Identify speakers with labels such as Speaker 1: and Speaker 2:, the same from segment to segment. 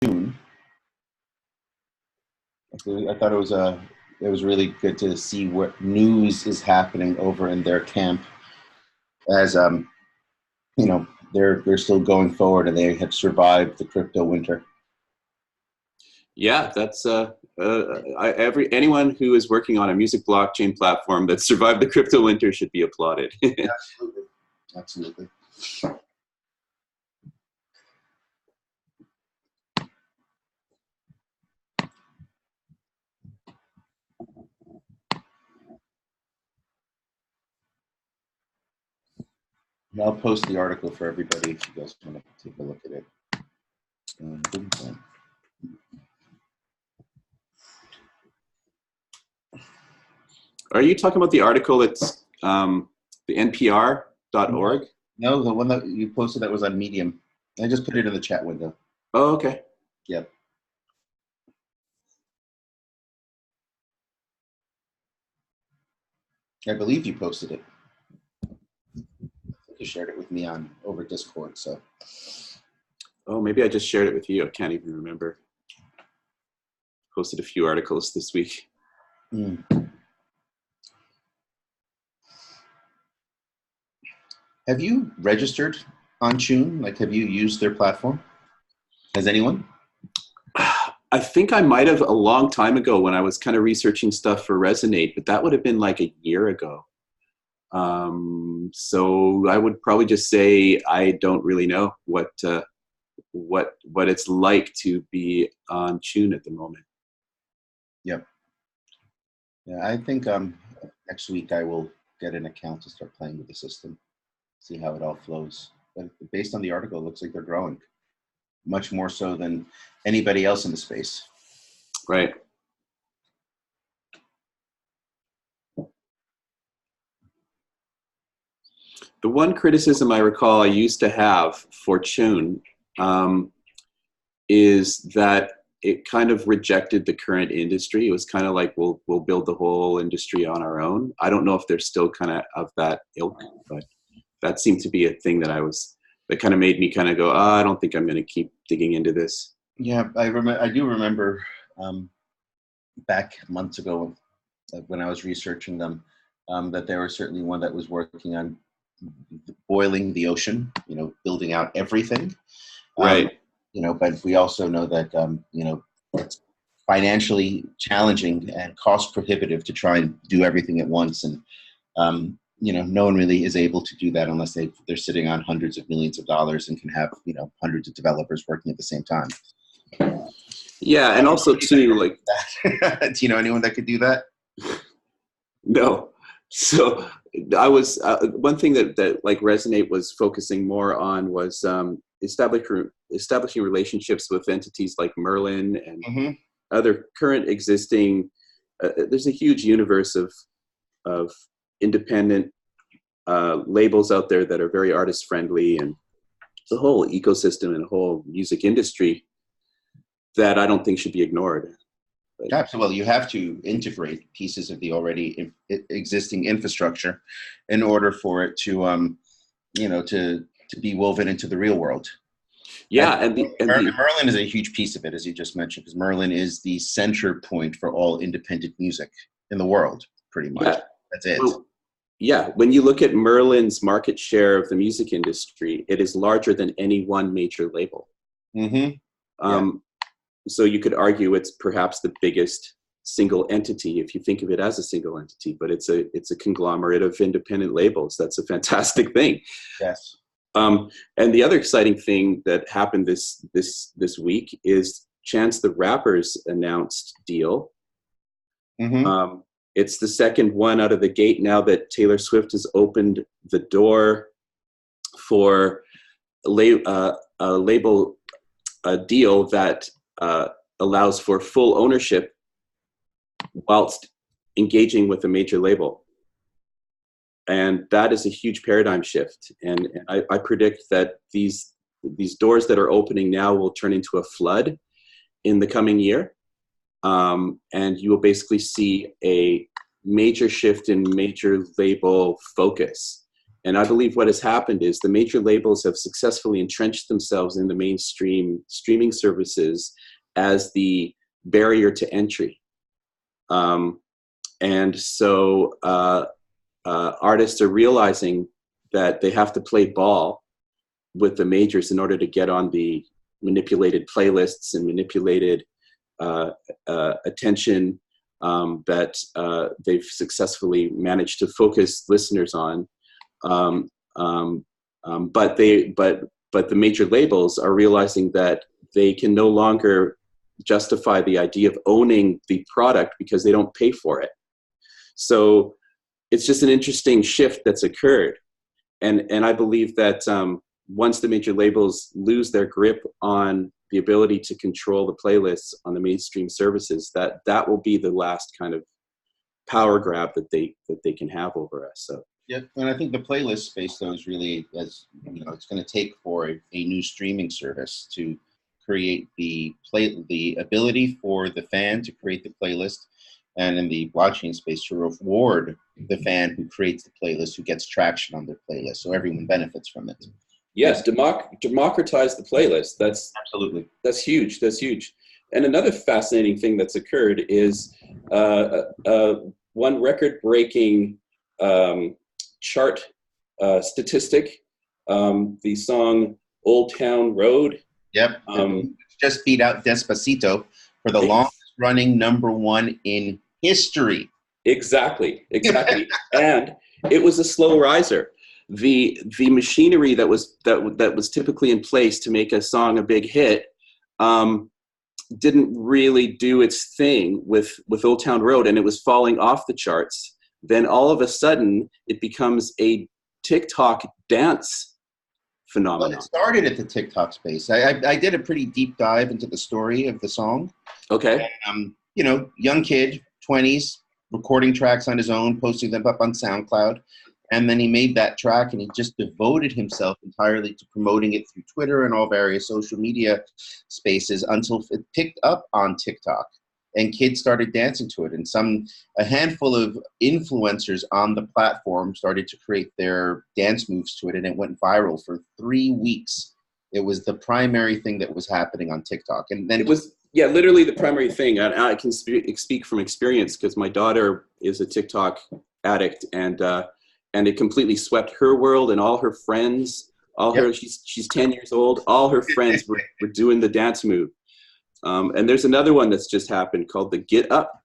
Speaker 1: June. I thought it was really good to see what news is happening over in their camp, as you know, they're still going forward and they have survived the crypto winter.
Speaker 2: Yeah, that's anyone who is working on a music blockchain platform that survived the crypto winter should be applauded.
Speaker 1: Absolutely, absolutely. I'll post the article for everybody if you guys want to take a look at it.
Speaker 2: Are you talking about the article that's the NPR.org?
Speaker 1: No, the one that you posted that was on Medium. I just put it in the chat window.
Speaker 2: Oh, okay.
Speaker 1: Yep. I believe you posted it. You shared it with me over Discord, so.
Speaker 2: Oh, maybe I just shared it with you. I can't even remember. Posted a few articles this week.
Speaker 1: Have you registered on Tune? Like, have you used their platform? Has anyone?
Speaker 2: I think I might have a long time ago when I was kind of researching stuff for Resonate, but that would have been like a year ago. So I would probably just say I don't really know what it's like to be on Tune at the moment.
Speaker 1: Yep. Yeah, I think next week I will get an account to start playing with the system, see how it all flows. But based on the article, it looks like they're growing, much more so than anybody else in the space.
Speaker 2: Right. The one criticism I recall I used to have for Tune is that it kind of rejected the current industry. It was kind of like, we'll build the whole industry on our own. I don't know if they're still kind of that ilk, but that seemed to be a thing that kind of made me kind of go, I don't think I'm going to keep digging into this.
Speaker 1: Yeah, I do remember back months ago when I was researching them, that there was certainly one that was working on boiling the ocean, building out everything.
Speaker 2: Right.
Speaker 1: But we also know that, it's financially challenging and cost prohibitive to try and do everything at once. And, no one really is able to do that unless they're sitting on hundreds of millions of dollars and can have, hundreds of developers working at the same time.
Speaker 2: Yeah. And also too, like,
Speaker 1: do you know anyone that could do that?
Speaker 2: No. So I was, one thing that like Resonate was focusing more on was establishing relationships with entities like Merlin and other current existing, there's a huge universe of independent labels out there that are very artist friendly, and the whole ecosystem and whole music industry that I don't think should be ignored.
Speaker 1: Absolutely. You have to integrate pieces of the already existing infrastructure in order for it to, to be woven into the real world.
Speaker 2: Yeah.
Speaker 1: Merlin is a huge piece of it, as you just mentioned, because Merlin is the center point for all independent music in the world, pretty much. Yeah. That's it.
Speaker 2: Well, yeah. When you look at Merlin's market share of the music industry, it is larger than any one major label. So you could argue it's perhaps the biggest single entity if you think of it as a single entity, but it's a conglomerate of independent labels. That's a fantastic thing.
Speaker 1: Yes.
Speaker 2: And the other exciting thing that happened this week is Chance the Rapper's announced deal. It's the second one out of the gate now that Taylor Swift has opened the door for a label deal that allows for full ownership whilst engaging with a major label. And that is a huge paradigm shift. And I predict that these doors that are opening now will turn into a flood in the coming year. And you will basically see a major shift in major label focus. And I believe what has happened is the major labels have successfully entrenched themselves in the mainstream streaming services as the barrier to entry. And so artists are realizing that they have to play ball with the majors in order to get on the manipulated playlists and manipulated attention that they've successfully managed to focus listeners on. But the major labels are realizing that they can no longer justify the idea of owning the product because they don't pay for it. So it's just an interesting shift that's occurred. And I believe that once the major labels lose their grip on the ability to control the playlists on the mainstream services, that will be the last kind of power grab that they can have over us. So
Speaker 1: yeah, and I think the playlist space though is really, as you know, it's going to take for a new streaming service to create the ability for the fan to create the playlist, and in the blockchain space to reward the fan who creates the playlist, who gets traction on their playlist, so everyone benefits from it.
Speaker 2: Yes, democratize the playlist.
Speaker 1: Absolutely.
Speaker 2: That's huge. That's huge. And another fascinating thing that's occurred is one record-breaking chart statistic. The song "Old Town Road."
Speaker 1: Yep. Just beat out Despacito for the longest-running #1 in history.
Speaker 2: Exactly. And it was a slow riser. The machinery that was typically in place to make a song a big hit didn't really do its thing with Old Town Road, and it was falling off the charts. Then all of a sudden, it becomes a TikTok dance phenomenon.
Speaker 1: Well, it started at the TikTok space. I did a pretty deep dive into the story of the song.
Speaker 2: Okay.
Speaker 1: And, you know, young kid, 20s, recording tracks on his own, posting them up on SoundCloud. And then he made that track and he just devoted himself entirely to promoting it through Twitter and all various social media spaces until it picked up on TikTok and kids started dancing to it. And a handful of influencers on the platform started to create their dance moves to it, and it went viral for 3 weeks. It was the primary thing that was happening on TikTok. And then
Speaker 2: it was, yeah, literally the primary thing. I can speak from experience because my daughter is a TikTok addict, and it completely swept her world and all her friends. She's 10 years old. All her friends were doing the dance move. And there's another one that's just happened called the Get Up.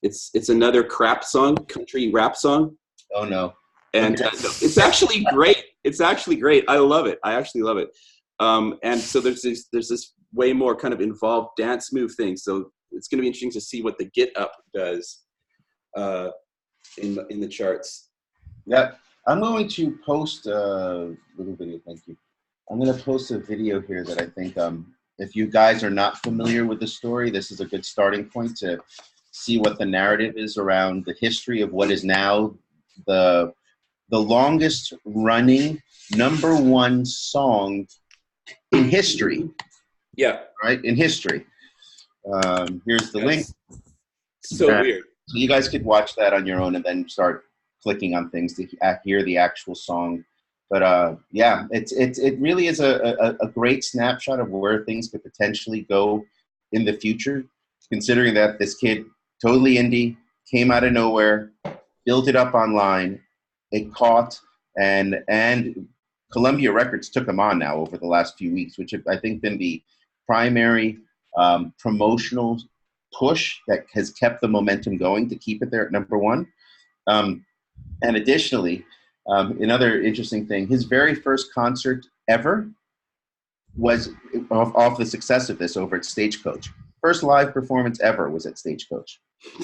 Speaker 2: It's another crap song, country rap song.
Speaker 1: Oh no!
Speaker 2: And it's actually great. It's actually great. I love it. I actually love it. And so there's this way more kind of involved dance move thing. So it's going to be interesting to see what the Get Up does in the charts.
Speaker 1: Yeah, I'm going to post a little video. Thank you. I'm going to post a video here that I think, if you guys are not familiar with the story, this is a good starting point to see what the narrative is around the history of what is now the longest running #1 song in history.
Speaker 2: Yeah.
Speaker 1: Right? In history. Here's the link.
Speaker 2: So weird.
Speaker 1: So you guys could watch that on your own and then start clicking on things to hear the actual song. But yeah, it really is a great snapshot of where things could potentially go in the future, considering that this kid, totally indie, came out of nowhere, built it up online, it caught, and Columbia Records took him on now over the last few weeks, which have, I think, been the primary promotional push that has kept the momentum going to keep it there at #1. And additionally, another interesting thing, his very first concert ever was off the success of this over at Stagecoach. First live performance ever was at Stagecoach.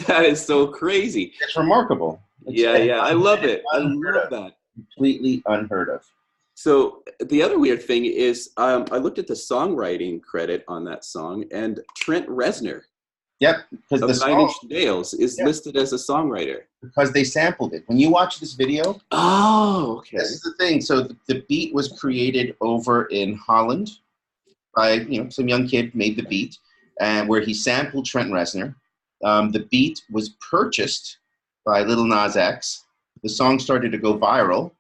Speaker 2: That is so crazy.
Speaker 1: It's remarkable.
Speaker 2: Yeah, I love it. I love that.
Speaker 1: Completely unheard of.
Speaker 2: So the other weird thing is I looked at the songwriting credit on that song, and Trent Reznor
Speaker 1: because
Speaker 2: of Nine Inch Nails is listed as a songwriter.
Speaker 1: Because they sampled it. When you watch this video,
Speaker 2: okay.
Speaker 1: This is the thing. So the beat was created over in Holland by some young kid made the beat, and where he sampled Trent Reznor. The beat was purchased by Lil Nas X. The song started to go viral,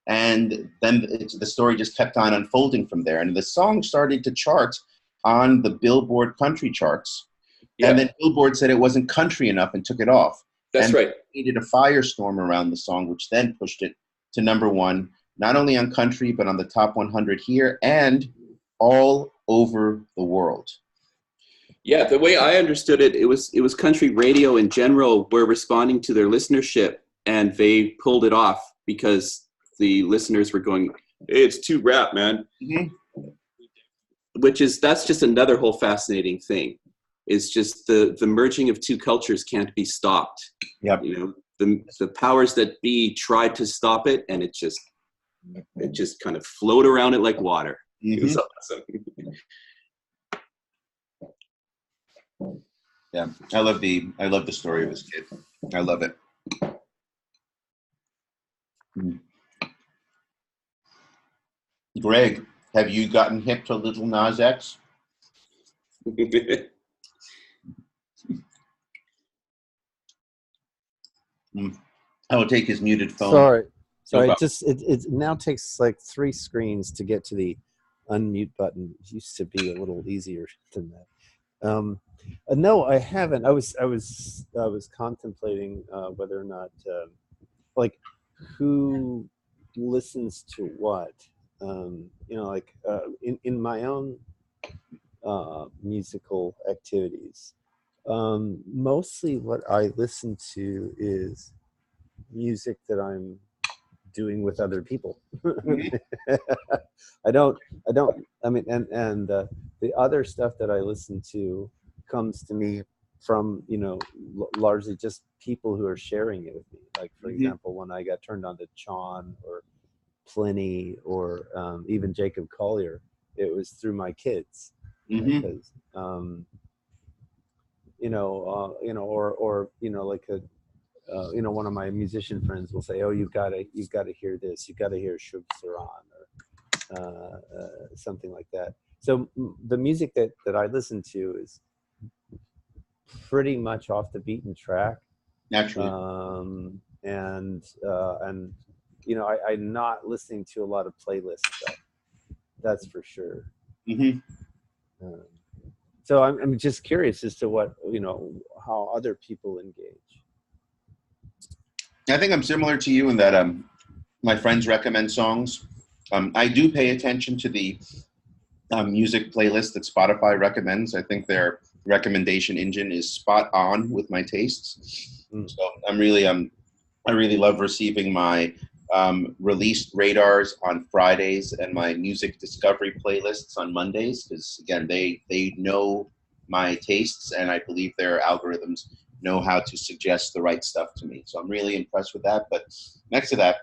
Speaker 1: And then the story just kept on unfolding from there. And the song started to chart on the Billboard country charts.
Speaker 2: Yeah.
Speaker 1: And then Billboard said it wasn't country enough and took it off.
Speaker 2: That's
Speaker 1: and
Speaker 2: right.
Speaker 1: Created a firestorm around the song, which then pushed it to #1, not only on country, but on the top 100 here and all over the world.
Speaker 2: Yeah, the way I understood it, it was country radio in general were responding to their listenership, and they pulled it off because the listeners were going, "Hey, it's too rap, man."
Speaker 1: Mm-hmm.
Speaker 2: That's just another whole fascinating thing. It's just the merging of two cultures can't be stopped.
Speaker 1: Yep.
Speaker 2: You know, the powers that be tried to stop it, and it just kind of flowed around it like water.
Speaker 1: Mm-hmm.
Speaker 2: It was awesome.
Speaker 1: Yeah, I love the story of this kid. I love it. Greg, have you gotten hip to Little Nas X? I will take his muted phone.
Speaker 3: Sorry.
Speaker 1: No
Speaker 3: It now takes like 3 screens to get to the unmute button. It used to be a little easier than that. No, I haven't. I was contemplating whether or not like who listens to what. In my own musical activities. Mostly what I listen to is music that I'm doing with other people. The other stuff that I listen to comes to me from, largely just people who are sharing it with me. Like, for example, when I got turned on to Chon or Pliny or even Jacob Collier, it was through my kids. Because, one of my musician friends will say, "Oh, you've got to hear this. You've got to hear Shub Saran or something like that." So the music that I listen to is pretty much off the beaten track.
Speaker 1: Naturally.
Speaker 3: I'm not listening to a lot of playlist stuff. That's for sure. So I'm just curious as to what, how other people engage.
Speaker 1: I think I'm similar to you in that my friends recommend songs. I do pay attention to the music playlist that Spotify recommends. I think their recommendation engine is spot on with my tastes. So I really love receiving my released radars on Fridays and my music discovery playlists on Mondays, because again, they know my tastes, and I believe their algorithms know how to suggest the right stuff to me. So I'm really impressed with that. But next to that,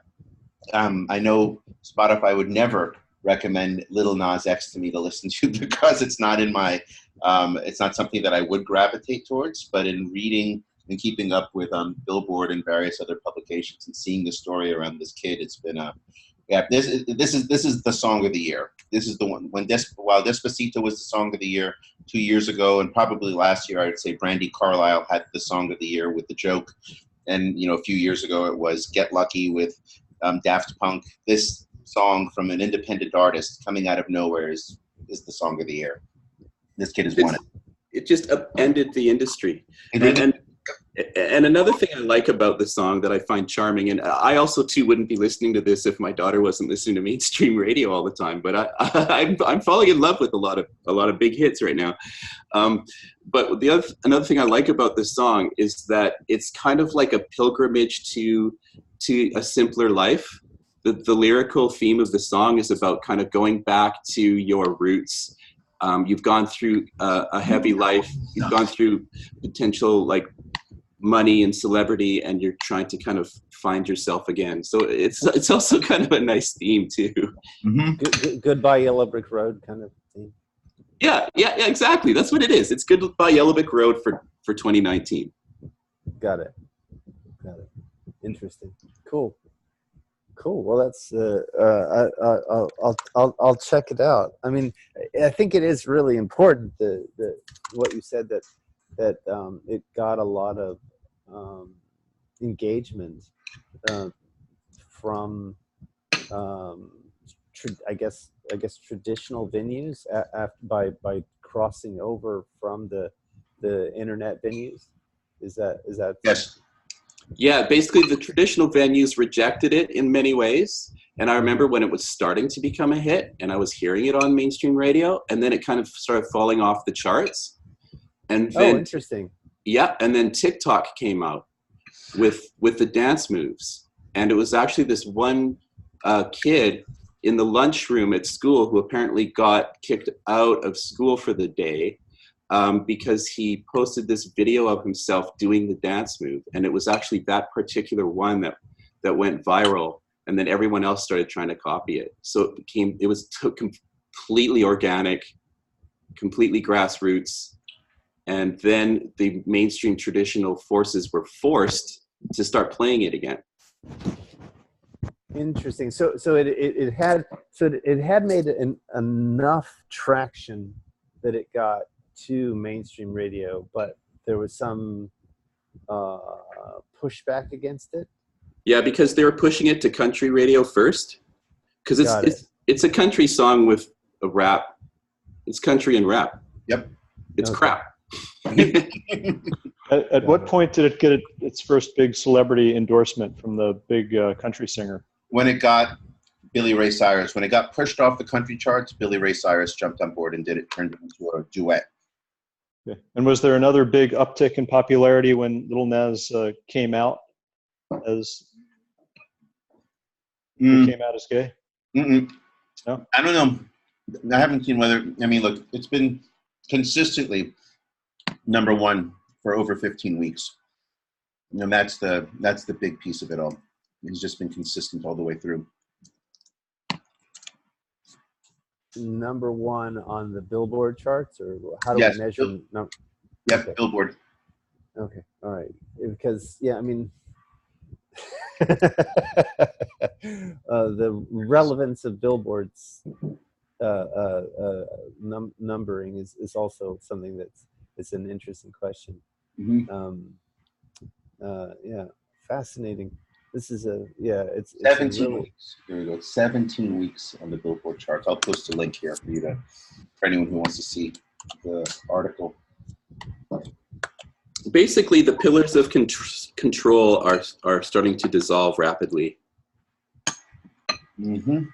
Speaker 1: I know Spotify would never recommend Little Nas X to me to listen to because it's not in my, it's not something that I would gravitate towards. But in reading and keeping up with Billboard and various other publications and seeing the story around this kid, it's been this is the song of the year. This is the one while Despacito was the song of the year 2 years ago, and probably last year I would say Brandy Carlisle had the song of the year with The Joke, and a few years ago it was Get Lucky with Daft Punk. This song from an independent artist coming out of nowhere is the song of the year. This kid has won it.
Speaker 2: It just upended the industry. And another thing I like about the song that I find charming, and I also too wouldn't be listening to this if my daughter wasn't listening to mainstream radio all the time. But I'm falling in love with a lot of big hits right now. But another thing I like about this song is that it's kind of like a pilgrimage to a simpler life. The lyrical theme of the song is about kind of going back to your roots. You've gone through a heavy life. You've gone through potential like money and celebrity, and you're trying to kind of find yourself again. So it's also kind of a nice theme too.
Speaker 3: Goodbye Yellow Brick Road kind of theme.
Speaker 2: Yeah, exactly. That's what it is. It's Goodbye Yellow Brick Road for 2019.
Speaker 3: Got it. Interesting. Cool. Well, that's I'll check it out. I mean, I think it is really important that what you said that it got a lot of engagement from I guess traditional venues by crossing over from the internet venues. Is that
Speaker 1: Yes.
Speaker 2: Yeah, basically the traditional venues rejected it in many ways. And I remember when it was starting to become a hit and I was hearing it on mainstream radio, and then it kind of started falling off the charts. And then,
Speaker 3: interesting.
Speaker 2: Yeah, and then TikTok came out with the dance moves. And it was actually this one kid in the lunchroom at school who apparently got kicked out of school for the day because he posted this video of himself doing the dance move. And it was actually that particular one that went viral. And then everyone else started trying to copy it. So it was completely organic, completely grassroots. And then the mainstream traditional forces were forced to start playing it again.
Speaker 3: Interesting. So it had made enough traction that it got to mainstream radio, but there was some pushback against it.
Speaker 2: Yeah, because they were pushing it to country radio first, because it's a country song with a rap. It's country and rap.
Speaker 1: Yep.
Speaker 2: It's crap.
Speaker 4: At what point did it get its first big celebrity endorsement from the big country singer?
Speaker 1: When it got Billy Ray Cyrus, when it got pushed off the country charts, Billy Ray Cyrus jumped on board and turned it into a duet.
Speaker 4: Okay. And was there another big uptick in popularity when Little Nas came out as gay?
Speaker 1: Mm-mm.
Speaker 4: No?
Speaker 1: I don't know. I haven't seen whether. I mean, look, it's been consistently number one for over 15 weeks, and that's the big piece of it all. He's just been consistent all the way through.
Speaker 3: Number one on the Billboard charts, or how do we measure?
Speaker 1: Yep,
Speaker 3: okay.
Speaker 1: Billboard.
Speaker 3: Okay, all right. Because I mean, the relevance of Billboard's numbering is also something it's an interesting question.
Speaker 1: Mm-hmm.
Speaker 3: Yeah, fascinating. This is it's
Speaker 1: 17 weeks. Here we go. 17 weeks on the Billboard charts. I'll post a link here for anyone who wants to see the article.
Speaker 2: Basically, the pillars of control are starting to dissolve rapidly.
Speaker 1: Mm-hmm.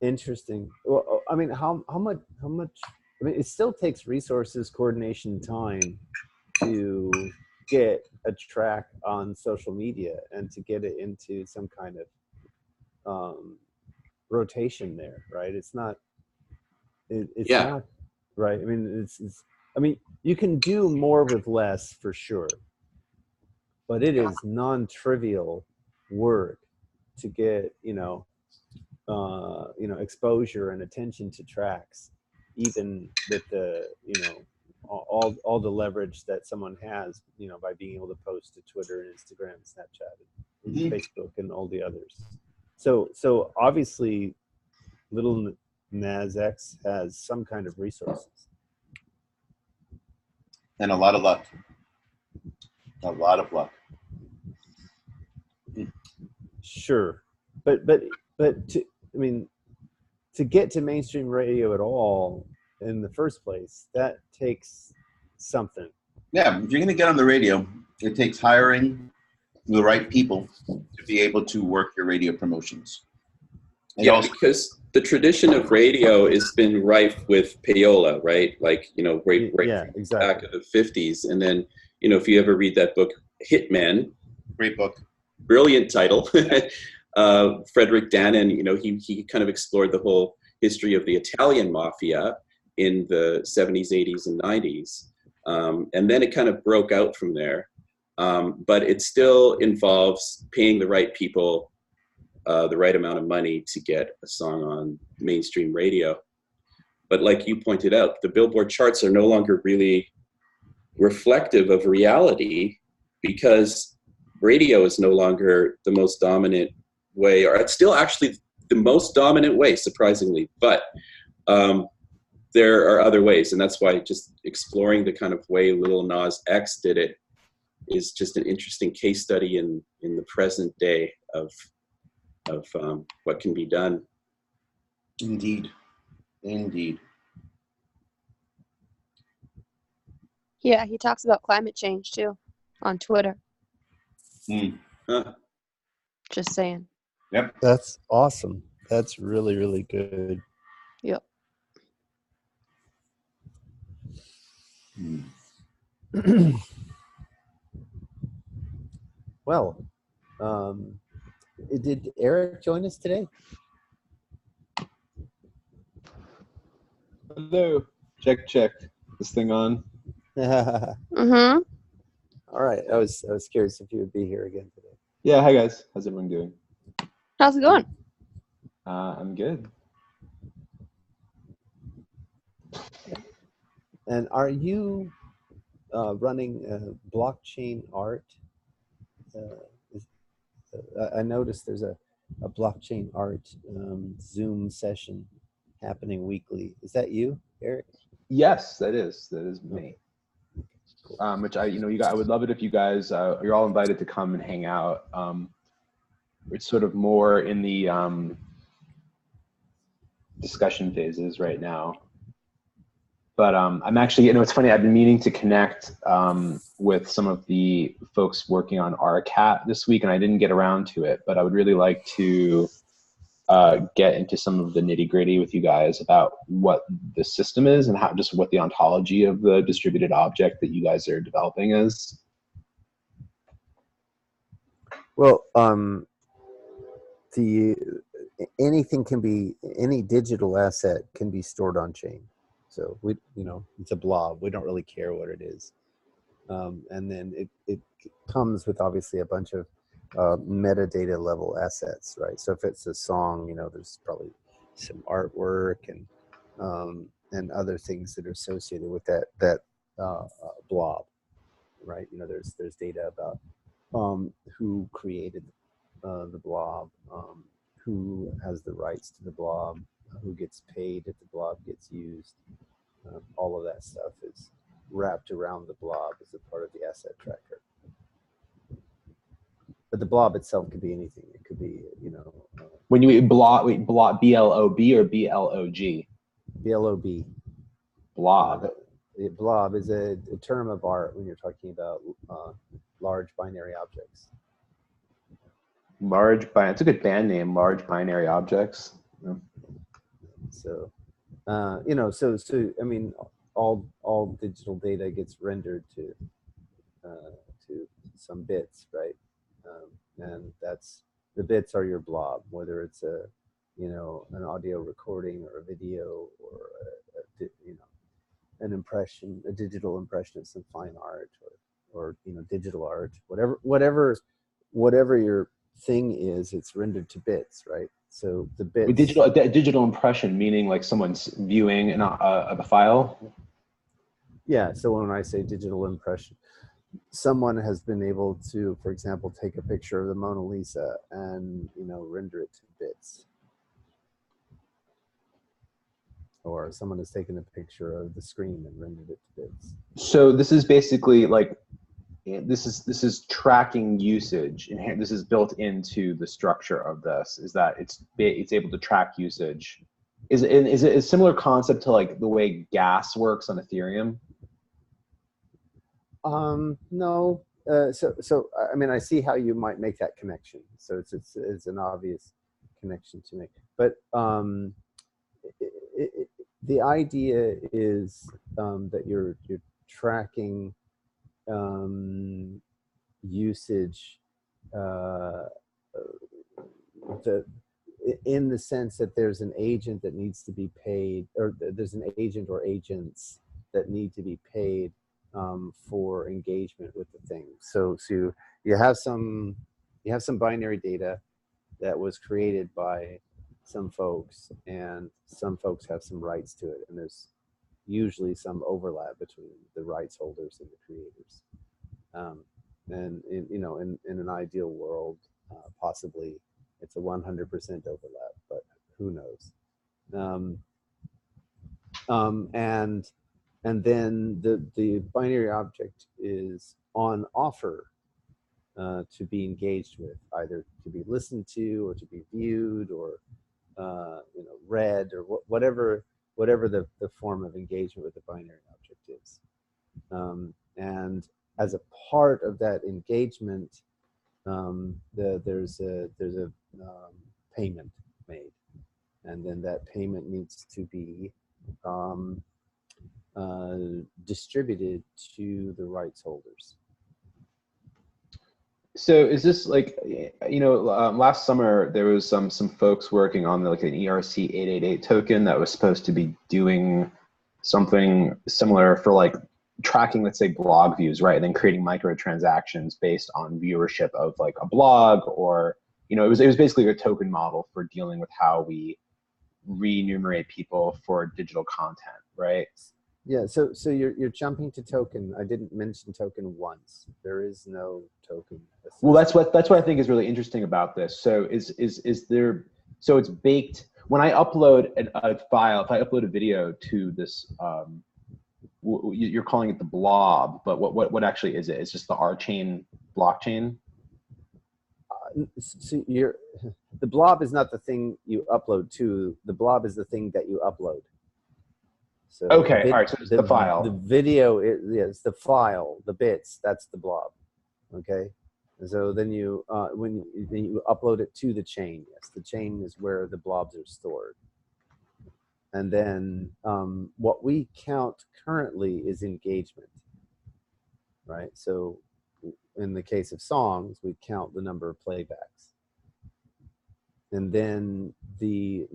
Speaker 3: Interesting. Well, I mean, how much? I mean, it still takes resources, coordination, time to get a track on social media and to get it into some kind of rotation there, right? It's not. It's not right. I mean, I mean, you can do more with less for sure, but it is non-trivial work to get exposure and attention to tracks, even with the all the leverage that someone has, by being able to post to Twitter and Instagram, and Snapchat, and Facebook, and all the others. So obviously, Little Nas X has some kind of resources
Speaker 1: And a lot of luck. A lot of luck.
Speaker 3: Sure, but to get to mainstream radio at all in the first place, that takes something.
Speaker 1: Yeah, if you're going to get on the radio, it takes hiring the right people to be able to work your radio promotions. And
Speaker 2: because the tradition of radio has been rife with payola, right? Like, exactly. Back in the 50s. And then, if you ever read that book, Hitman.
Speaker 1: Great book.
Speaker 2: Brilliant title. Frederick Dannon, he kind of explored the whole history of the Italian mafia in the 70s, 80s, and 90s. And then it kind of broke out from there. But it still involves paying the right people the right amount of money to get a song on mainstream radio. But like you pointed out, the Billboard charts are no longer really reflective of reality, because radio is no longer the most dominant way, or it's still actually the most dominant way, surprisingly, but there are other ways. And that's why just exploring the kind of way Little Nas X did it is just an interesting case study in the present day of what can be done.
Speaker 1: Indeed.
Speaker 5: Yeah, he talks about climate change too on Twitter.
Speaker 2: Huh.
Speaker 5: Just saying.
Speaker 1: Yep.
Speaker 3: That's awesome. That's really, really good.
Speaker 5: Yep.
Speaker 3: Well, did Eric join us today?
Speaker 4: Hello. Check. This thing on?
Speaker 5: Mm-hmm.
Speaker 3: All right. I was curious if you would be here again today.
Speaker 4: Yeah. Hi guys. How's everyone doing?
Speaker 5: How's it going?
Speaker 4: I'm good.
Speaker 3: And are you running blockchain art? I noticed there's a blockchain art Zoom session happening weekly. Is that you, Eric?
Speaker 4: Yes, that is me.
Speaker 3: Okay. Cool.
Speaker 4: Which I would love it if you guys, you're all invited to come and hang out. It's sort of more in the discussion phases right now. But I'm actually, it's funny, I've been meaning to connect with some of the folks working on RCAT this week, and I didn't get around to it, but I would really like to get into some of the nitty gritty with you guys about what the system is and just what the ontology of the distributed object that you guys are developing is.
Speaker 3: Well, any digital asset can be stored on chain. So it's a blob. We don't really care what it is. And then it comes with obviously a bunch of metadata level assets, right? So if it's a song, there's probably some artwork and other things that are associated with that blob, right? There's data about who created the blob, who has the rights to the blob, who gets paid if the blob gets used. All of that stuff is wrapped around the blob as a part of the asset tracker. But the blob itself could be anything. It could be,
Speaker 4: When you blob, B-L-O-B or B-L-O-G?
Speaker 3: B-L-O-B.
Speaker 4: Blob.
Speaker 3: Blob is a term of art when you're talking about large binary objects.
Speaker 4: It's a good band name, Large Binary Objects. Yeah.
Speaker 3: So, I mean, all digital data gets rendered to some bits, right? And the bits are your blob, whether it's an audio recording or a video or an impression, a digital impression of some fine art or digital art, whatever your thing is, it's rendered to bits, right? So the bits.
Speaker 4: Digital impression, meaning like someone's viewing a file.
Speaker 3: Yeah. So when I say digital impression, someone has been able to, for example, take a picture of the Mona Lisa and render it to bits. Or someone has taken a picture of the screen and rendered it to bits.
Speaker 4: So this is basically like this is tracking usage, and this is built into the structure of this. Is that it's able to track usage? Is it a similar concept to like the way gas works on Ethereum?
Speaker 3: No. So I mean, I see how you might make that connection. So it's an obvious connection to make, but the idea is that you're tracking usage in the sense that there's an agent that needs to be paid, or there's an agent or agents that need to be paid for engagement with the thing. So you have some binary data that was created by some folks, and some folks have some rights to it, and there's usually some overlap between the rights holders and the creators. And in an ideal world, possibly it's a 100% overlap, but who knows? And then the binary object is on offer to be engaged with, either to be listened to or to be viewed or read, or whatever the form of engagement with the binary object is. And as a part of that engagement, there's a payment made, and then that payment needs to be distributed to the rights holders.
Speaker 4: So is this like, last summer there was some folks working on like an ERC 888 token that was supposed to be doing something similar for like tracking, let's say, blog views, right? And then creating microtransactions based on viewership of like a blog, or, it was basically a token model for dealing with how we remunerate people for digital content, right?
Speaker 3: Yeah, so you're jumping to token. I didn't mention token once. There is no token.
Speaker 4: Well, that's what I think is really interesting about this. So is there, so it's baked when I upload a file, if I upload a video to this, you're calling it the blob, but what actually is it? It's just the RSong blockchain.
Speaker 3: So the blob is not the thing you upload to. The blob is the thing that you upload. So
Speaker 4: okay, all right, so it's the file.
Speaker 3: The video is the file, the bits, that's the blob, okay? So then you, when you upload it to the chain, yes, the chain is where the blobs are stored. And then what we count currently is engagement, right? So in the case of songs, we count the number of playbacks. And then you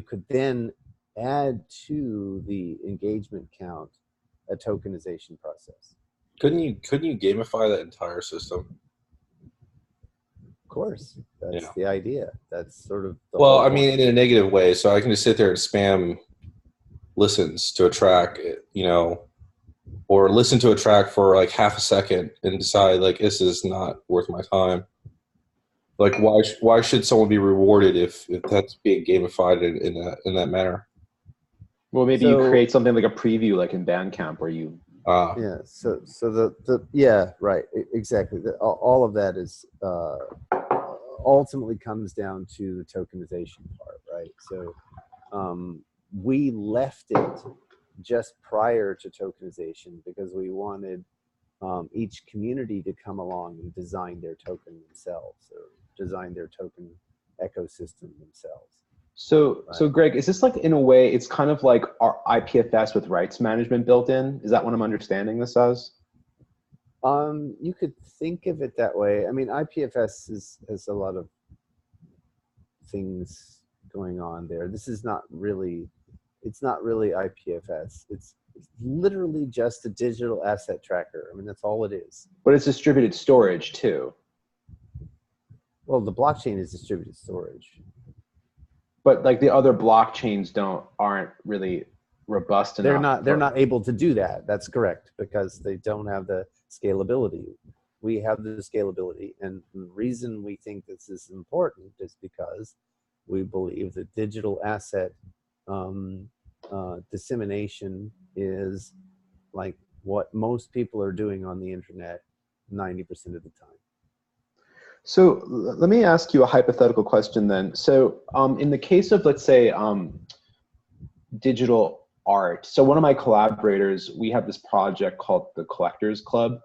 Speaker 3: could then add to the engagement count a tokenization process.
Speaker 6: Couldn't you gamify that entire system?
Speaker 3: Of course, that's the idea. That's sort of the
Speaker 6: well, I mean, in a negative way. So I can just sit there and spam listens to a track, or listen to a track for like half a second and decide like this is not worth my time. Like why should someone be rewarded if that's being gamified in that manner?
Speaker 4: Well, maybe you create something like a preview, like in Bandcamp, where you.
Speaker 3: Yeah. So yeah, right. Exactly. All of that is ultimately comes down to the tokenization part, right? So we left it just prior to tokenization because we wanted each community to come along and design their token themselves, or design their token ecosystem themselves.
Speaker 4: So Greg, is this like, in a way, it's kind of like our IPFS with rights management built in? Is that what I'm understanding this as?
Speaker 3: You could think of it that way. I mean, IPFS has a lot of things going on there. This is not really, it's not really IPFS. It's literally just a digital asset tracker. I mean, that's all it is.
Speaker 4: But it's distributed storage too.
Speaker 3: Well, the blockchain is distributed storage.
Speaker 4: But like the other blockchains aren't really robust enough.
Speaker 3: They're not able to do that. That's correct, because they don't have the scalability. We have the scalability, and the reason we think this is important is because we believe that digital asset dissemination is like what most people are doing on the internet 90% of the time.
Speaker 4: So let me ask you a hypothetical question then. So in the case of, let's say, digital art, so one of my collaborators, we have this project called the Collectors Club,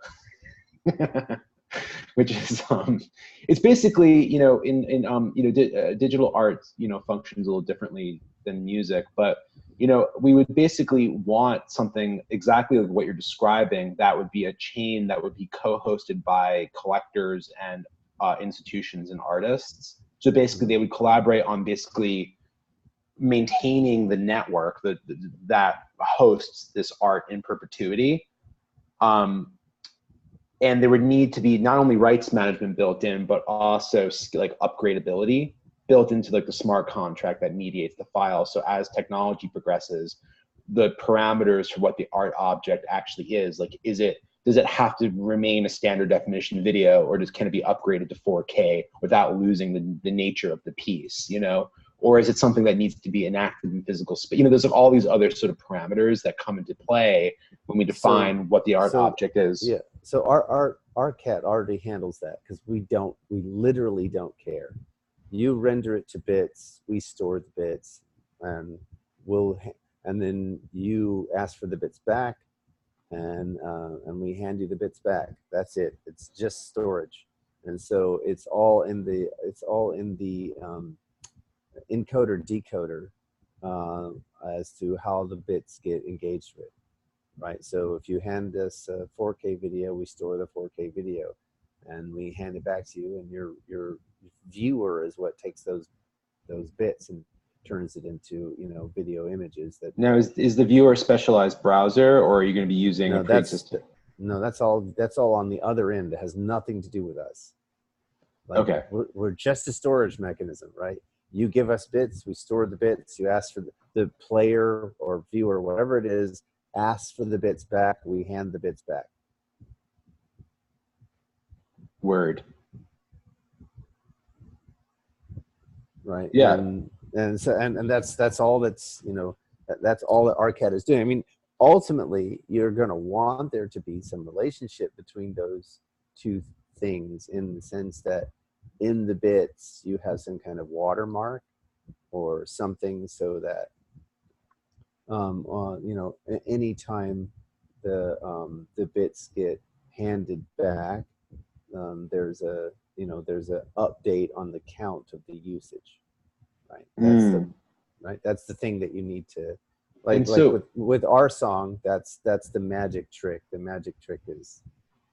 Speaker 4: which is, it's basically, digital art, functions a little differently than music, but, we would basically want something exactly like what you're describing that would be a chain that would be co-hosted by collectors and institutions and artists. So basically they would collaborate on basically maintaining the network that hosts this art in perpetuity. And there would need to be not only rights management built in, but also like upgradability built into like the smart contract that mediates the file. So as technology progresses, the parameters for what the art object actually is, like, does it have to remain a standard definition video, or can it be upgraded to 4K without losing the nature of the piece, or is it something that needs to be enacted in physical space? There's like all these other sort of parameters that come into play when we define what the art object is.
Speaker 3: Yeah. So our cat already handles that because we literally don't care. You render it to bits, we store the bits, and and then you ask for the bits back, and we hand you the bits back. That's it. It's just storage, and so it's all in the encoder decoder as to how the bits get engaged with. Right. So if you hand us a 4K video, we store the 4K video, and we hand it back to you, and your viewer is what takes those bits and turns it into video images. That
Speaker 4: now is the viewer a specialized browser, or are you going to be using a pre-existing?
Speaker 3: No, that's all on the other end. It has nothing to do with us. Like,
Speaker 4: okay,
Speaker 3: we're just a storage mechanism, right? You give us bits, we store the bits. You ask for the player or viewer, whatever it is, asks for the bits back. We hand the bits back.
Speaker 4: Word.
Speaker 3: Right.
Speaker 4: Yeah.
Speaker 3: And that's all that's that's all that RCAT is doing. I mean, ultimately, you're going to want there to be some relationship between those two things, in the sense that in the bits you have some kind of watermark or something, so that anytime the bits get handed back, there's a update on the count of the usage, right? That's the thing that you need to with RSong. That's the magic trick. The magic trick is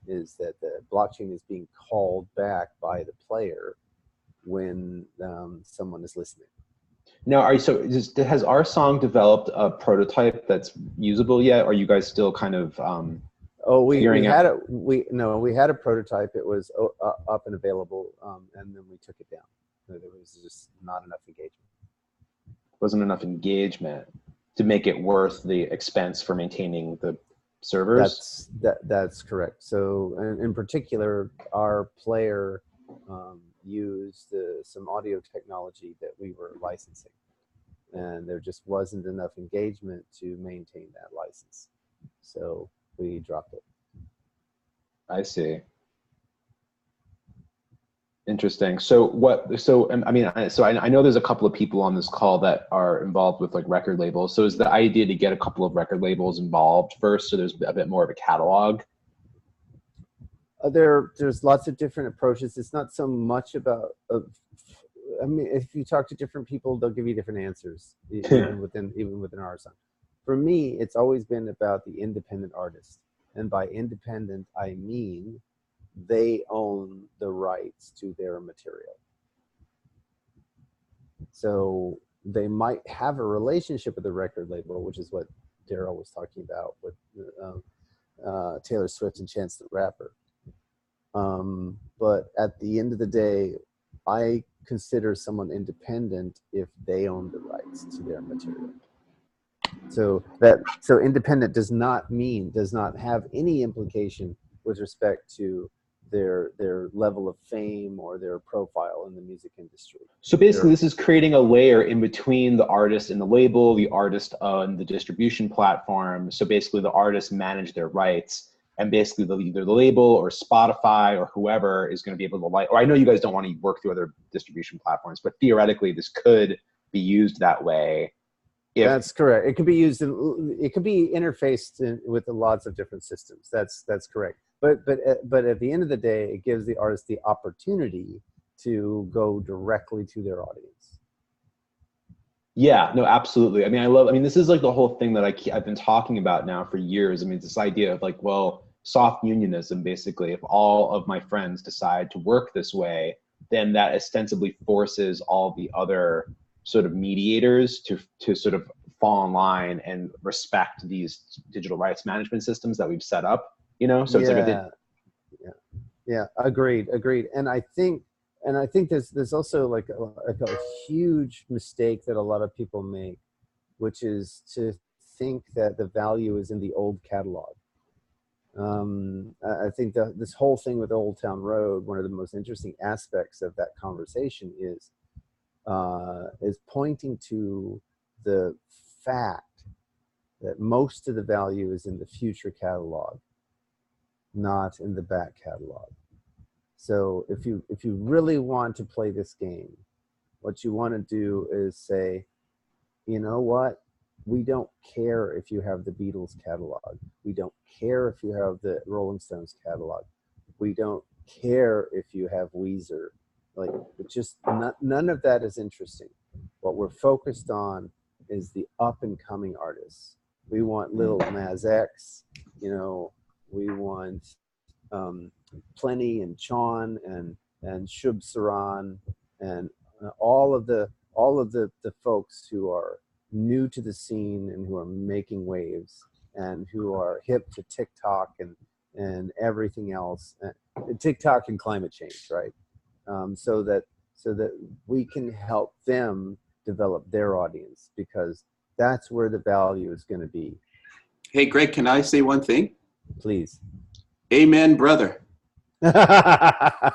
Speaker 3: that the blockchain is being called back by the player when someone is listening.
Speaker 4: Now, has RSong developed a prototype that's usable yet? Or are you guys still kind of
Speaker 3: we had a prototype. It was up and available, and then we took it down. There was just not enough engagement.
Speaker 4: Wasn't enough engagement to make it worth the expense for maintaining the servers?
Speaker 3: That's correct. So in particular, our player used some audio technology that we were licensing, and there just wasn't enough engagement to maintain that license. So we dropped it.
Speaker 4: I see. Interesting. So I know there's a couple of people on this call that are involved with like record labels. So is the idea to get a couple of record labels involved first, so there's a bit more of a catalog?
Speaker 3: There's lots of different approaches. It's not so much about. I mean, if you talk to different people, they'll give you different answers, even within RSong. For me, it's always been about the independent artist, and by independent, I mean they own the rights to their material. So they might have a relationship with the record label, which is what Daryl was talking about with Taylor Swift and Chance the Rapper. But at the end of the day, I consider someone independent if they own the rights to their material. So independent does not have any implication with respect to their level of fame or their profile in the music industry.
Speaker 4: So basically, this is creating a layer in between the artist and the label, the artist and the distribution platform. So basically, the artists manage their rights, and basically either the label or Spotify or whoever is going to be able to or I know you guys don't want to work through other distribution platforms, but theoretically this could be used that way.
Speaker 3: That's correct. It could be used it could be interfaced with lots of different systems. That's correct. But at the end of the day, it gives the artist the opportunity to go directly to their audience.
Speaker 4: Yeah, no, absolutely. I mean, this is like the whole thing that I've been talking about now for years. I mean, this idea of like, well, soft unionism, basically. If all of my friends decide to work this way, then that ostensibly forces all the other sort of mediators to sort of fall in line and respect these digital rights management systems that we've set up, So it's
Speaker 3: agreed. And I think there's also like a huge mistake that a lot of people make, which is to think that the value is in the old catalog. I think that this whole thing with Old Town Road, one of the most interesting aspects of that conversation is pointing to the fact that most of the value is in the future catalog, not in the back catalog. So if you really want to play this game, what you want to do is say, you know what? We don't care if you have the Beatles catalog. We don't care if you have the Rolling Stones catalog. We don't care if you have Weezer. Like, it's just none of that is interesting. What we're focused on is the up and coming artists. We want Lil Nas X, you know, we want Plenty and Chon and Shub Saran and all of the folks who are new to the scene and who are making waves and who are hip to TikTok and everything else, TikTok and climate change, right? So that we can help them develop their audience, because that's where the value is going to be.
Speaker 2: Hey, Greg, can I say one thing?
Speaker 3: Please.
Speaker 2: Amen, brother.
Speaker 6: I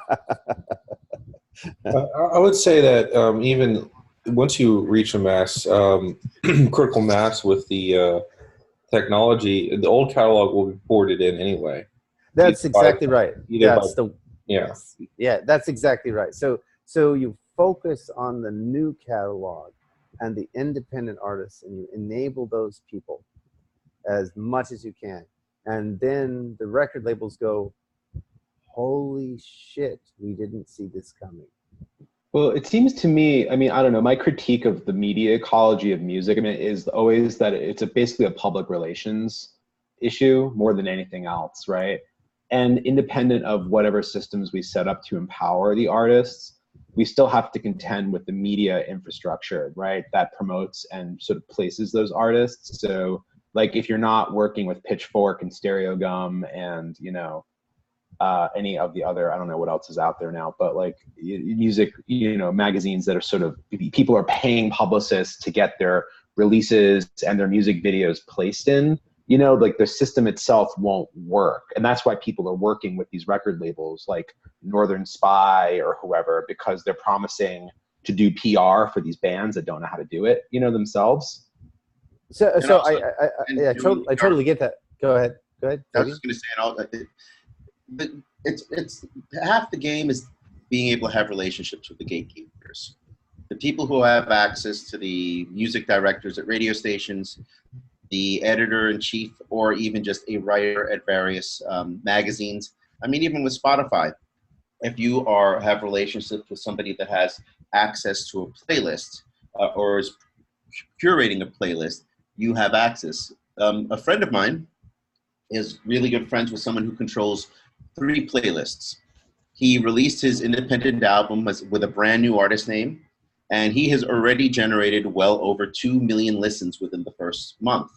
Speaker 6: would say that even once you reach a mass, critical mass with the technology, the old catalog will be ported in anyway.
Speaker 3: That's exactly right. That's that's exactly right. So you focus on the new catalog and the independent artists, and you enable those people as much as you can. And then the record labels go, holy shit, we didn't see this coming.
Speaker 4: Well, it seems to me, I mean, I don't know, my critique of the media ecology of music, I mean, is always that it's basically a public relations issue more than anything else, right? And independent of whatever systems we set up to empower the artists, we still have to contend with the media infrastructure, right? That promotes and sort of places those artists. So like if you're not working with Pitchfork and Stereo Gum and, you know, any of the other, I don't know what else is out there now, but like music, you know, magazines that are sort of, people are paying publicists to get their releases and their music videos placed in, you know, like the system itself won't work. And that's why people are working with these record labels like Northern Spy or whoever, because they're promising to do PR for these bands that don't know how to do it, you know, themselves.
Speaker 3: So I totally get that. Go ahead.
Speaker 1: I was just going to say it all. But it's half the game is being able to have relationships with the gatekeepers, the people who have access to the music directors at radio stations, the editor-in-chief, or even just a writer at various magazines. I mean, even with Spotify, if you have relationships with somebody that has access to a playlist or is curating a playlist, you have access. A friend of mine is really good friends with someone who controls 3 playlists. He released his independent album with a brand new artist name, and he has already generated well over 2 million listens within the first month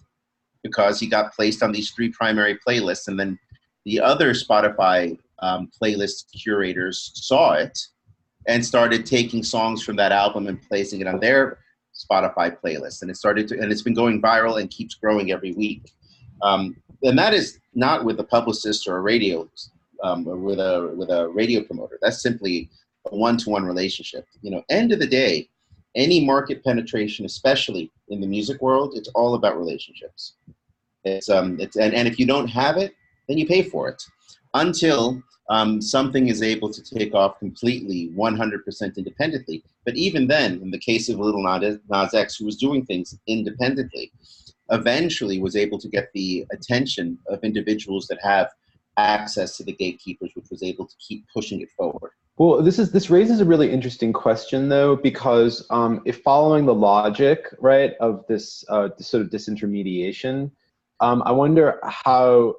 Speaker 1: because he got placed on these 3 primary playlists, and then the other Spotify playlist curators saw it and started taking songs from that album and placing it on their Spotify playlist, and it's been going viral and keeps growing every week. And that is not with a publicist or a radio, or with a radio promoter. That's simply a one-to-one relationship. You know, end of the day, any market penetration, especially in the music world, it's all about relationships. And if you don't have it, then you pay for it until something is able to take off completely, 100% independently. But even then, in the case of Little Nas X, who was doing things independently, eventually was able to get the attention of individuals that have access to the gatekeepers, which was able to keep pushing it forward.
Speaker 4: Well, this raises a really interesting question, though, because if following the logic, right, of this sort of disintermediation, I wonder how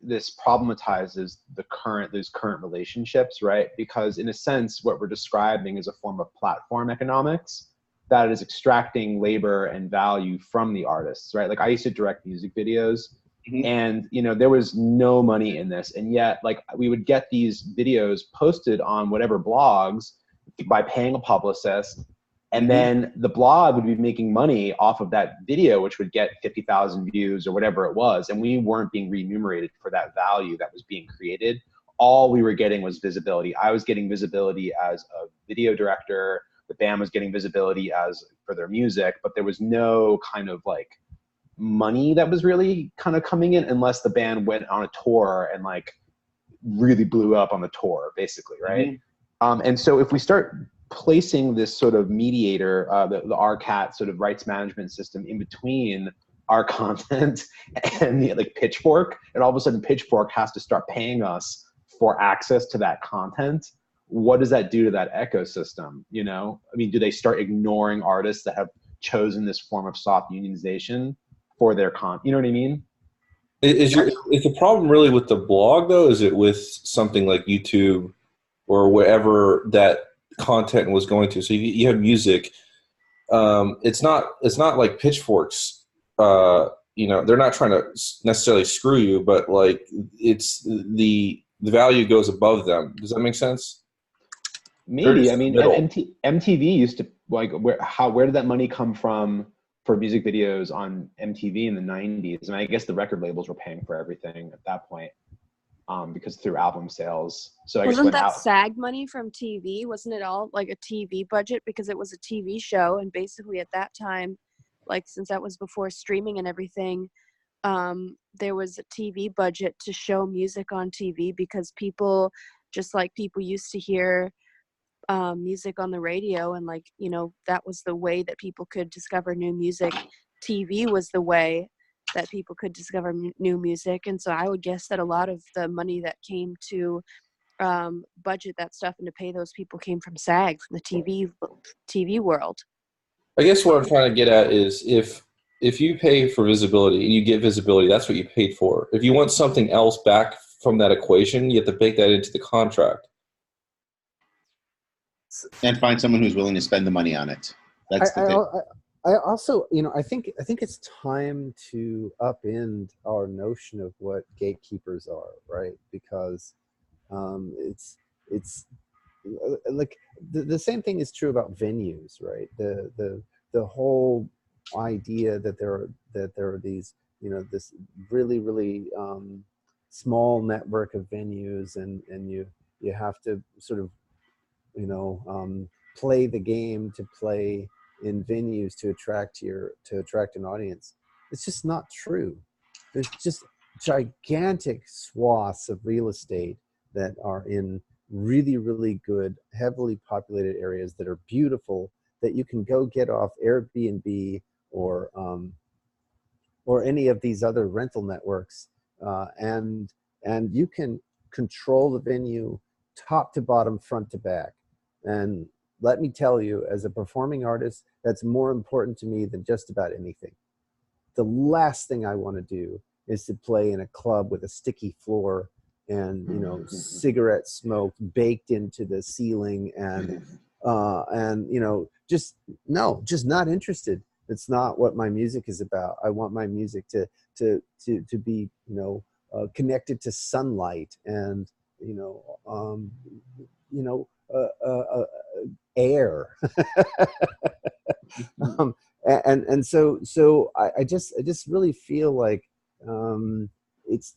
Speaker 4: this problematizes those current relationships, right? Because in a sense, what we're describing is a form of platform economics that is extracting labor and value from the artists, right? Like I used to direct music videos, and you know there was no money in this, and yet like we would get these videos posted on whatever blogs by paying a publicist, and then the blog would be making money off of that video, which would get 50,000 views or whatever it was, and we weren't being remunerated for that value that was being created. All we were getting was visibility. I was getting visibility as a video director. The band was getting visibility for their music, but there was no kind of like money that was really kind of coming in unless the band went on a tour and like really blew up on the tour, basically, right? And so if we start placing this sort of mediator, the RCAT sort of rights management system in between our content and the, like Pitchfork, and all of a sudden Pitchfork has to start paying us for access to that content, what does that do to that ecosystem? You know, I mean, do they start ignoring artists that have chosen this form of soft unionization for their you know what I mean?
Speaker 6: Is the problem really with the blog though? Is it with something like YouTube or wherever that content was going to? So you have music. It's not like Pitchforks. You know, they're not trying to necessarily screw you, but like it's the value goes above them. Does that make sense?
Speaker 4: Maybe. I mean, MTV used to, like, where did that money come from for music videos on MTV in the 90s? And I guess the record labels were paying for everything at that point, because through album sales. So
Speaker 5: wasn't that SAG money from TV? Wasn't it all like a TV budget because it was a TV show? And basically at that time, like since that was before streaming and everything, there was a TV budget to show music on TV because people, just like people used to hear music on the radio, and like, you know, that was the way that people could discover new music. TV was the way that people could discover new music. And so I would guess that a lot of the money that came to budget that stuff and to pay those people came from SAG, from the TV world.
Speaker 6: I guess what I'm trying to get at is if you pay for visibility and you get visibility, that's what you paid for. If you want something else back from that equation, you have to bake that into the contract.
Speaker 1: And find someone who's willing to spend the money on it. That's the thing.
Speaker 3: I also, you know, I think it's time to upend our notion of what gatekeepers are, right? Because it's like the same thing is true about venues, right? The whole idea that there are these, you know, this really small network of venues, and you have to sort of, you know, play the game to play in venues to attract an audience. It's just not true. There's just gigantic swaths of real estate that are in really good, heavily populated areas that are beautiful, that you can go get off Airbnb or any of these other rental networks, and you can control the venue top to bottom, front to back. And let me tell you, as a performing artist, that's more important to me than just about anything. The last thing I want to do is to play in a club with a sticky floor and, you know, cigarette smoke baked into the ceiling, and you know, just not interested. It's not what my music is about. I want my music to be, you know, connected to sunlight and, you know, air. And so I just really feel like it's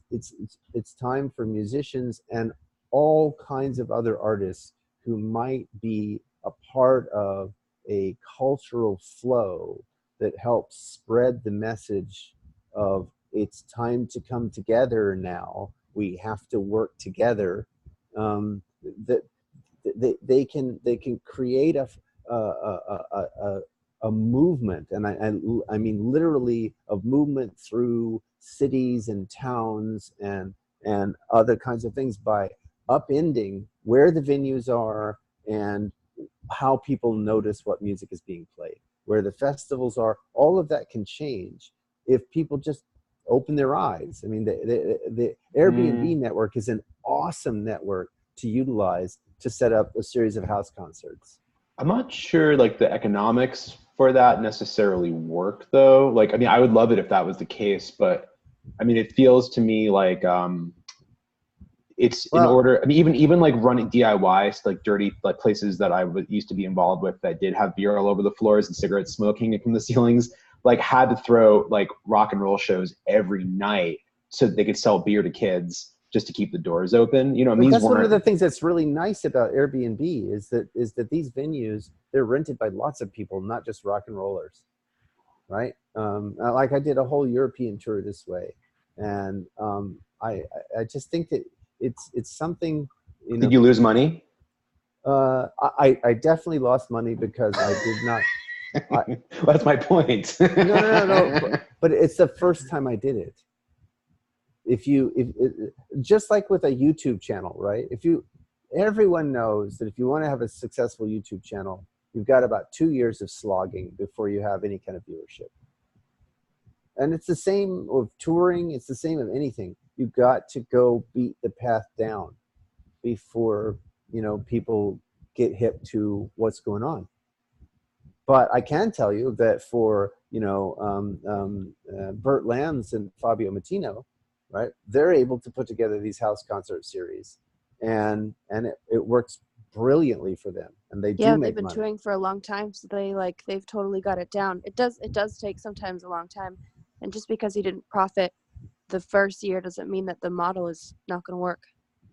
Speaker 3: time for musicians and all kinds of other artists who might be a part of a cultural flow that helps spread the message of it's time to come together now. We have to work together. That they can create a movement, and I mean literally a movement through cities and towns and other kinds of things by upending where the venues are and how people notice what music is being played, where the festivals are. All of that can change if people just open their eyes. I mean, the Airbnb network is an awesome network to utilize to set up a series of house concerts.
Speaker 4: I'm not sure like the economics for that necessarily work though. Like, I mean, I would love it if that was the case, but I mean, it feels to me like it's in order. I mean, even like running DIY, like dirty, like places that I used to be involved with that did have beer all over the floors and cigarettes smoking from the ceilings, like had to throw like rock and roll shows every night so that they could sell beer to kids just to keep the doors open. You know,
Speaker 3: that's one of the things that's really nice about Airbnb is that these venues, they're rented by lots of people, not just rock and rollers, right? Like I did a whole European tour this way, and I just think that it's something, you know.
Speaker 4: Did you lose money?
Speaker 3: I definitely lost money because I did not.
Speaker 4: That's my point.
Speaker 3: No. But it's the first time I did it. If just like with a YouTube channel, right? Everyone knows that if you want to have a successful YouTube channel, you've got about 2 years of slogging before you have any kind of viewership. And it's the same of touring. It's the same of anything. You've got to go beat the path down before, you know, people get hip to what's going on. But I can tell you that for, you know, Burt Lambs and Fabio Mattino, right? They're able to put together these house concert series, and it works brilliantly for them, and they do
Speaker 5: Yeah,
Speaker 3: make
Speaker 5: they've been
Speaker 3: money.
Speaker 5: touring for a long time, so they've totally got it down. It does take sometimes a long time, and just because you didn't profit the first year doesn't mean that the model is not going to work.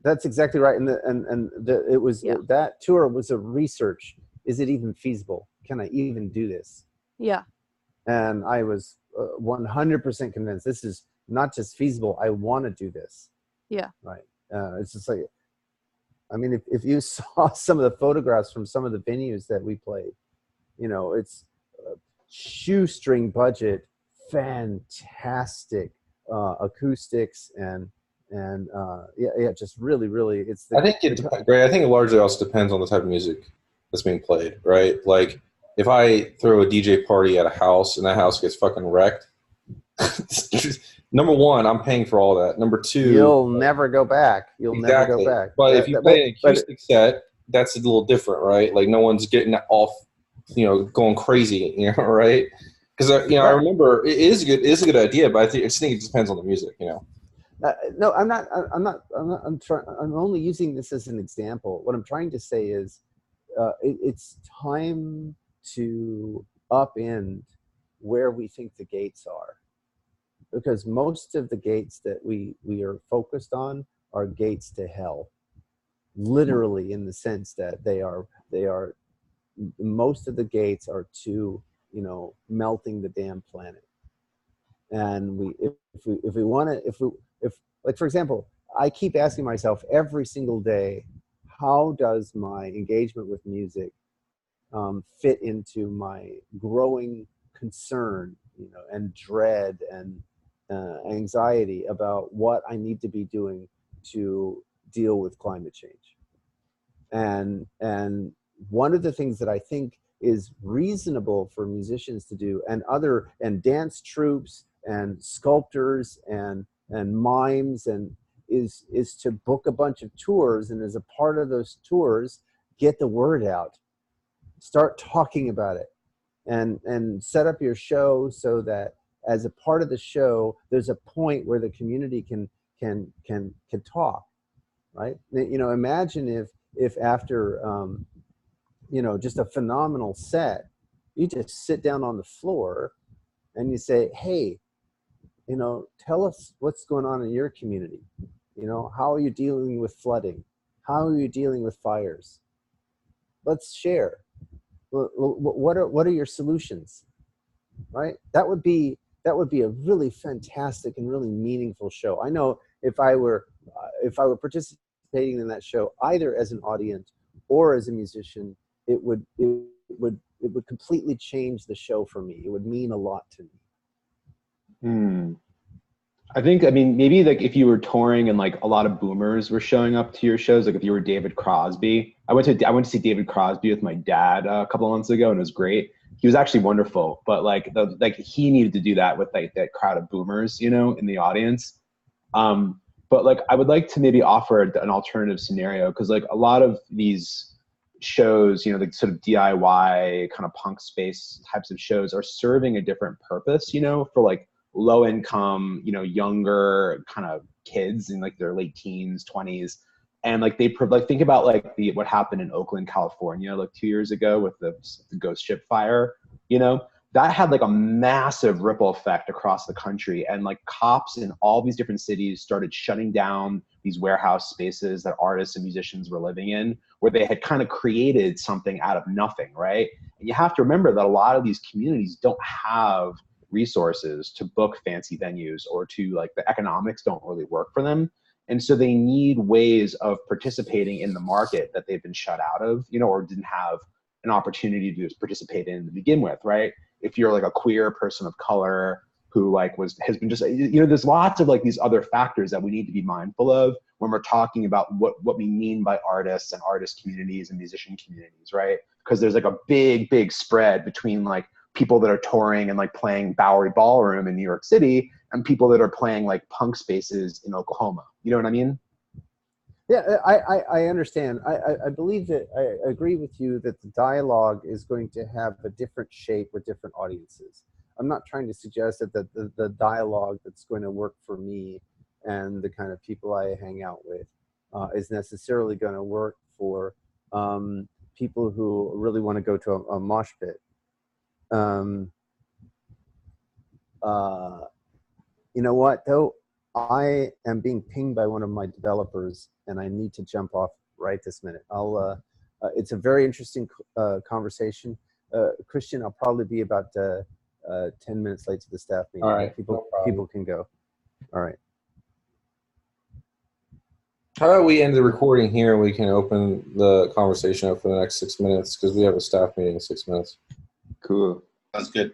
Speaker 3: That's exactly right. It was that tour was a research. Is it even feasible? Can I even do this?
Speaker 5: Yeah.
Speaker 3: And I was 100% convinced this is not just feasible. I want to do this.
Speaker 5: Yeah.
Speaker 3: Right. It's just like, I mean, if you saw some of the photographs from some of the venues that we played, you know, it's shoestring budget, fantastic acoustics and just really it's the,
Speaker 6: I think Greg, I think it largely also depends on the type of music that's being played, right? Like if I throw a DJ party at a house and that house gets fucking wrecked, number one, I'm paying for all that. Number two,
Speaker 3: you'll never go back. Never go back.
Speaker 6: But if you play an acoustic set, that's a little different, right? Like no one's getting off, you know, going crazy, you know, right? Because you know, I remember it is a good idea, but I just think it depends on the music, you know.
Speaker 3: No, I'm not. I'm only using this as an example. What I'm trying to say is, it's time to upend where we think the gates are, because most of the gates that we are focused on are gates to hell, literally, in the sense that they are most of the gates are to, you know, melting the damn planet. And if we want to, if like, for example, I keep asking myself every single day, how does my engagement with music fit into my growing concern, you know, and dread and anxiety about what I need to be doing to deal with climate change. And one of the things that I think is reasonable for musicians to do, and dance troupes and sculptors and mimes, and is to book a bunch of tours, and as a part of those tours, get the word out, start talking about it, and set up your show so that as a part of the show, there's a point where the community can talk, right? You know, imagine if after you know, just a phenomenal set, you just sit down on the floor and you say, hey, you know, tell us what's going on in your community. You know, how are you dealing with flooding? How are you dealing with fires? Let's share. What are your solutions? Right? That would be a really fantastic and really meaningful show. I know if I were participating in that show, either as an audience or as a musician, it would completely change the show for me. It would mean a lot to me.
Speaker 4: I think, I mean, maybe like if you were touring and like a lot of boomers were showing up to your shows, like if you were David Crosby. I went to see David Crosby with my dad a couple of months ago, and it was great. He was actually wonderful, but like he needed to do that with like that crowd of boomers, you know, in the audience. But like I would like to maybe offer an alternative scenario, because like a lot of these shows, you know, the sort of DIY kind of punk space types of shows are serving a different purpose, you know, for like low income, you know, younger kind of kids in like their late teens, 20s. And like think about like what happened in Oakland, California, like 2 years ago with the ghost ship fire, you know, that had like a massive ripple effect across the country. And like cops in all these different cities started shutting down these warehouse spaces that artists and musicians were living in, where they had kind of created something out of nothing, right? And you have to remember that a lot of these communities don't have resources to book fancy venues, or to like the economics don't really work for them. And so they need ways of participating in the market that they've been shut out of, you know, or didn't have an opportunity to participate in to begin with, right? If you're like a queer person of color who like has been just, you know, there's lots of like these other factors that we need to be mindful of when we're talking about what we mean by artists and artist communities and musician communities, right? Because there's like a big spread between like people that are touring and like playing Bowery Ballroom in New York City and people that are playing like punk spaces in Oklahoma. You know what I mean?
Speaker 3: Yeah, I understand. I believe that I agree with you that the dialogue is going to have a different shape with different audiences. I'm not trying to suggest that the dialogue that's going to work for me and the kind of people I hang out with is necessarily going to work for people who really want to go to a mosh pit. You know what, though? I am being pinged by one of my developers, and I need to jump off right this minute. It's a very interesting conversation. Christian, I'll probably be about 10 minutes late to the staff meeting.
Speaker 6: All right,
Speaker 3: People can go. All right.
Speaker 6: How about we end the recording here and we can open the conversation up for the next 6 minutes, because we have a staff meeting in 6 minutes.
Speaker 4: Cool.
Speaker 1: Sounds good.